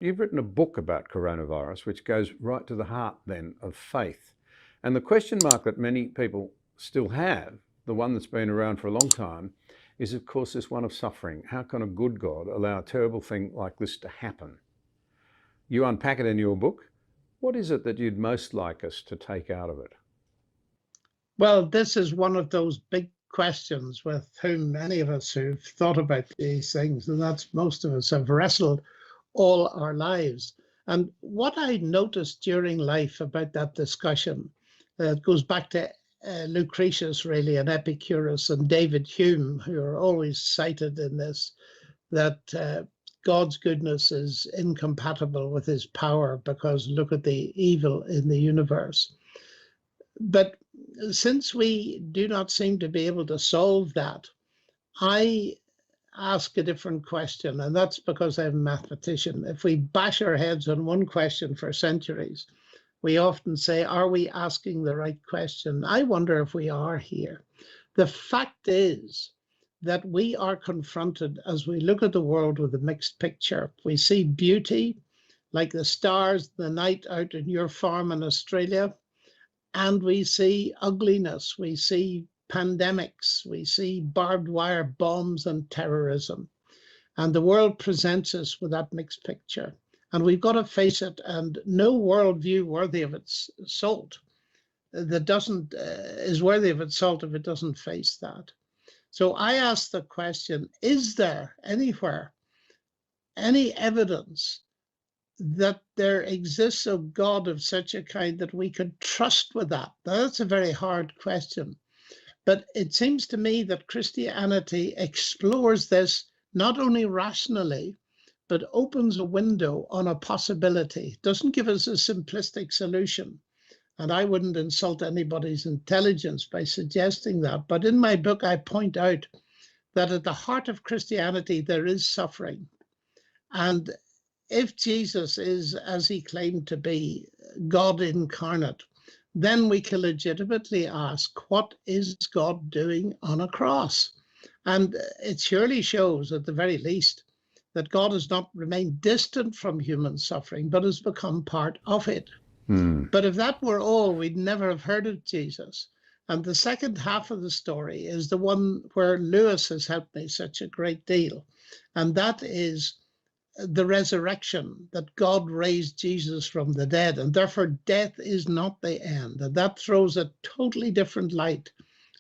You've written a book about coronavirus, which goes right to the heart then of faith. And the question mark that many people still have, the one that's been around for a long time, is of course this one of suffering. How can a good God allow a terrible thing like this to happen? You unpack it in your book. What is it that you'd most like us to take out of it? Well, this is one of those big questions with whom many of us who've thought about these things, and that's most of us have wrestled all our lives. And what I noticed during life about that discussion goes back to Lucretius, really, and Epicurus and David Hume, who are always cited in this, that God's goodness is incompatible with his power because look at the evil in the universe. But since we do not seem to be able to solve that, I ask a different question, and that's because I'm a mathematician. If we bash our heads on one question for centuries, we often say, are we asking the right question? I wonder if we are here. The fact is that we are confronted as we look at the world with a mixed picture. We see beauty, like the stars in the night out in your farm in Australia, and we see ugliness, we see pandemics, we see barbed wire bombs and terrorism. And the world presents us with that mixed picture. And we've got to face it, and no worldview worthy of its salt that doesn't is worthy of its salt if it doesn't face that. So I ask the question, is there anywhere any evidence that there exists a God of such a kind that we could trust with that? Now, that's a very hard question. But it seems to me that Christianity explores this not only rationally, but opens a window on a possibility. It doesn't give us a simplistic solution. And I wouldn't insult anybody's intelligence by suggesting that. But in my book, I point out that at the heart of Christianity, there is suffering. And if Jesus is, as he claimed to be, God incarnate, then we can legitimately ask, what is God doing on a cross? And it surely shows, at the very least, that God has not remained distant from human suffering, but has become part of it. But if that were all, we'd never have heard of Jesus. And the second half of the story is the one where Lewis has helped me such a great deal. And that is the resurrection, that God raised Jesus from the dead, and therefore death is not the end. And that throws a totally different light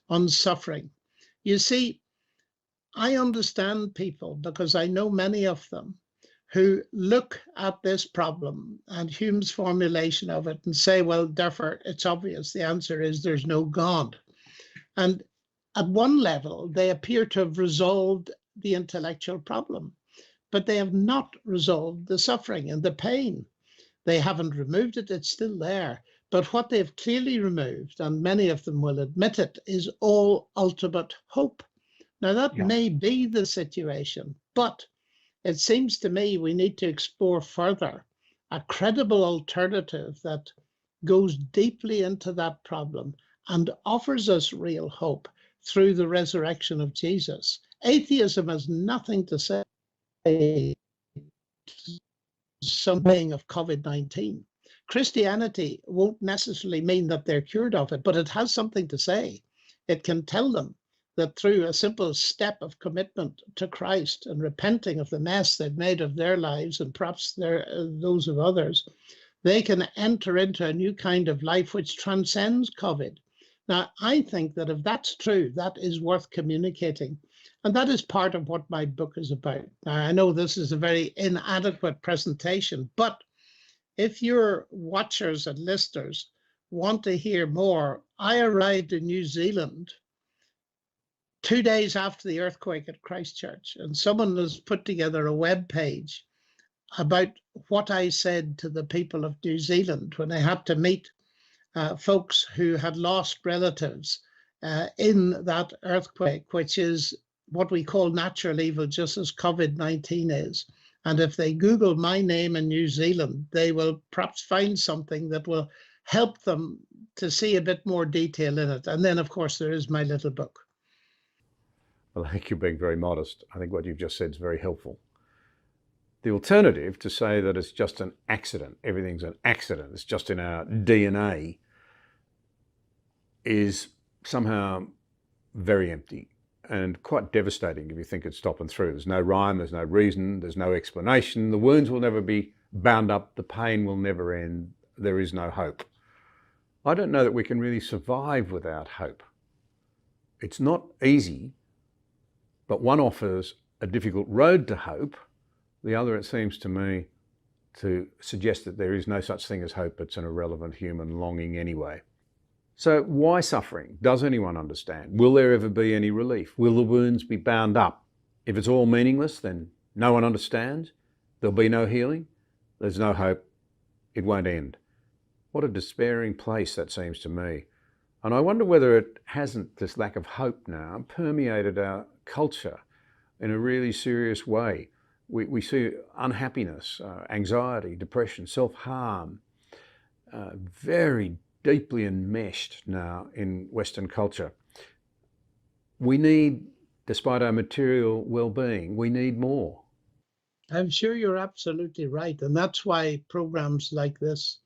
on suffering. You see, I understand people because I know many of them who look at this problem and Hume's formulation of it and say, well, therefore it's obvious. The answer is there's no God. And at one level, they appear to have resolved the intellectual problem, but they have not resolved the suffering and the pain. They haven't removed it, it's still there. But what they've clearly removed, and many of them will admit it, is all ultimate hope. Now, that may be the situation, but it seems to me we need to explore further a credible alternative that goes deeply into that problem and offers us real hope through the resurrection of Jesus. Atheism has nothing to say something of COVID-19. Christianity won't necessarily mean that they're cured of it, but it has something to say. It can tell them that through a simple step of commitment to Christ and repenting of the mess they've made of their lives and perhaps those of others, they can enter into a new kind of life which transcends COVID. Now, I think that if that's true, that is worth communicating. And that is part of what my book is about. Now, I know this is a very inadequate presentation, but if your watchers and listeners want to hear more, I arrived in New Zealand 2 days after the earthquake at Christchurch, and someone has put together a web page about what I said to the people of New Zealand when they had to meet folks who had lost relatives in that earthquake, which is what we call natural evil, just as COVID-19 is. And if they Google my name in New Zealand, they will perhaps find something that will help them to see a bit more detail in it. And then, of course, there is my little book. Well, I think you're being very modest. I think what you've just said is very helpful. The alternative, to say that it's just an accident, everything's an accident, it's just in our DNA, is somehow very empty and quite devastating if you think it's stopping through. There's no rhyme, there's no reason, there's no explanation. The wounds will never be bound up, the pain will never end, there is no hope. I don't know that we can really survive without hope. It's not easy, but one offers a difficult road to hope. The other, it seems to me, to suggest that there is no such thing as hope. It's an irrelevant human longing anyway. So why suffering? Does anyone understand? Will there ever be any relief? Will the wounds be bound up? If it's all meaningless, then no one understands. There'll be no healing. There's no hope. It won't end. What a despairing place that seems to me. And I wonder whether it hasn't, this lack of hope now, permeated our culture in a really serious way. We see unhappiness, anxiety, depression, self-harm, very deeply enmeshed now in Western culture. We need, despite our material well-being, we need more. I'm sure you're absolutely right. And that's why programs like this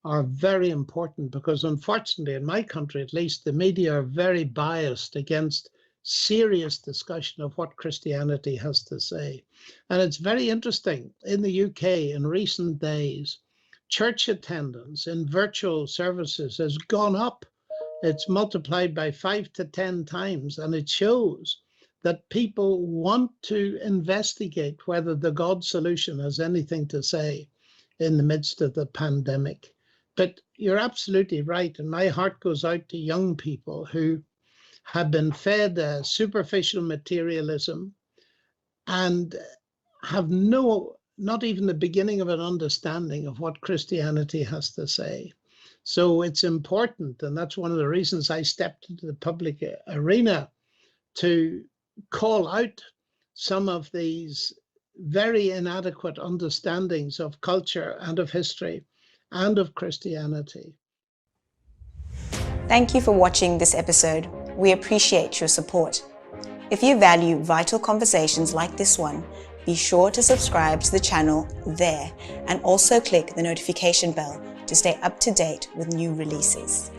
are very important, because unfortunately, in my country at least, the media are very biased against serious discussion of what Christianity has to say. And it's very interesting. In the UK in recent days, church attendance in virtual services has gone up. It's multiplied by 5 to 10 times, and it shows that people want to investigate whether the God solution has anything to say in the midst of the pandemic. But you're absolutely right, and my heart goes out to young people who have been fed superficial materialism and have not even the beginning of an understanding of what Christianity has to say. So it's important, and that's one of the reasons I stepped into the public arena, to call out some of these very inadequate understandings of culture and of history and of Christianity. Thank you for watching this episode. We appreciate your support. If you value vital conversations like this one, be sure to subscribe to the channel there and also click the notification bell to stay up to date with new releases.